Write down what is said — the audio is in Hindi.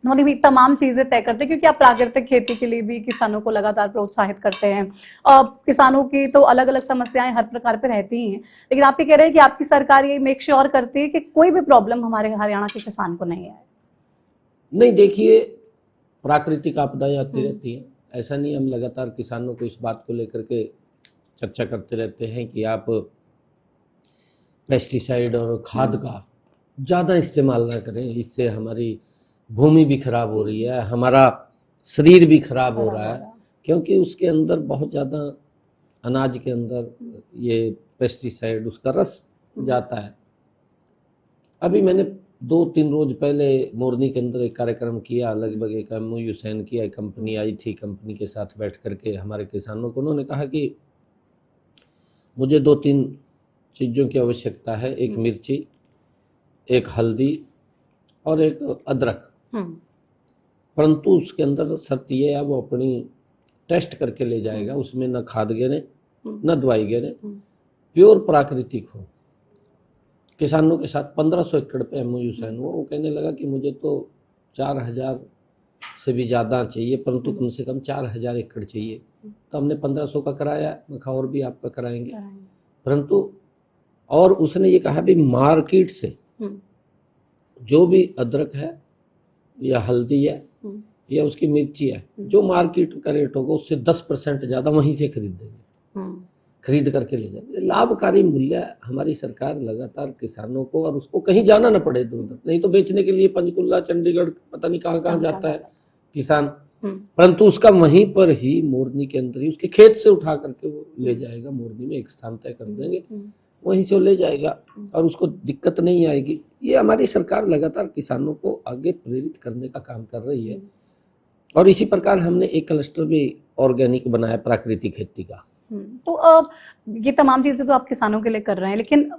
उन्होंने भी तमाम चीजें तय करते हैं, क्योंकि आप प्राकृतिक खेती के लिए भी किसानों को लगातार प्रोत्साहित करते हैं। किसानों की तो अलग अलग समस्याएं हर प्रकार पे रहती ही हैं, लेकिन आप ये कह रहे हैं कि आपकी सरकार ये मेक श्योर करती है कि कोई भी प्रॉब्लम हमारे हरियाणा के किसान को नहीं आए। नहीं, देखिए, प्राकृतिक आपदाएं आती रहती हैं, ऐसा नहीं। हम लगातार किसानों को इस बात को लेकर के चर्चा करते रहते हैं कि आप पेस्टिसाइड और खाद का ज़्यादा इस्तेमाल ना करें, इससे हमारी भूमि भी खराब हो रही है, हमारा शरीर भी खराब हो रहा है, क्योंकि उसके अंदर बहुत ज़्यादा, अनाज के अंदर ये पेस्टिसाइड, उसका रस जाता है। अभी मैंने 2-3 रोज पहले मोरनी के अंदर एक कार्यक्रम किया, लगभग एक MOU साइन किया, एक कंपनी आई थी, कंपनी के साथ बैठ करके हमारे किसानों को उन्होंने कहा कि मुझे 2-3 चीज़ों की आवश्यकता है, एक मिर्ची, एक हल्दी और एक अदरक, परंतु उसके अंदर शर्त ये है वो अपनी टेस्ट करके ले जाएगा, उसमें न खाद गिरे न दवाई गिरे, प्योर प्राकृतिक हो। किसानों के साथ 1500 एकड़ पे MOU साइन हुआ। वो कहने लगा कि मुझे तो 4000 से भी ज़्यादा चाहिए, परंतु कम से कम 4000 एकड़ चाहिए। तो हमने 1500 का कराया, मैं कहा और भी आपका कराएंगे, परंतु और उसने ये कहा भी मार्केट से जो भी अदरक है या हल्दी है या उसकी मिर्ची है, जो मार्केट का रेट होगा उससे 10% ज़्यादा वहीं से खरीदेंगे, खरीद करके ले जाएंगे। लाभकारी मूल्य हमारी सरकार लगातार किसानों को, और उसको कहीं जाना ना पड़े दूर तक, नहीं तो बेचने के लिए पंचकुला, चंडीगढ़, पता नहीं कहाँ कहाँ जाता है किसान, परंतु उसका वहीं पर ही मोरनी के अंदर ही उसके खेत से उठा करके वो ले जाएगा। मोरनी में एक स्थान तय कर देंगे, वहीं से वो ले जाएगा और उसको दिक्कत नहीं आएगी। ये हमारी सरकार लगातार किसानों को आगे प्रेरित करने का काम कर रही है, और इसी प्रकार हमने एक क्लस्टर भी ऑर्गेनिक बनाया प्राकृतिक खेती का। तो ये तमाम चीजें तो आप किसानों के लिए कर रहे हैं, लेकिन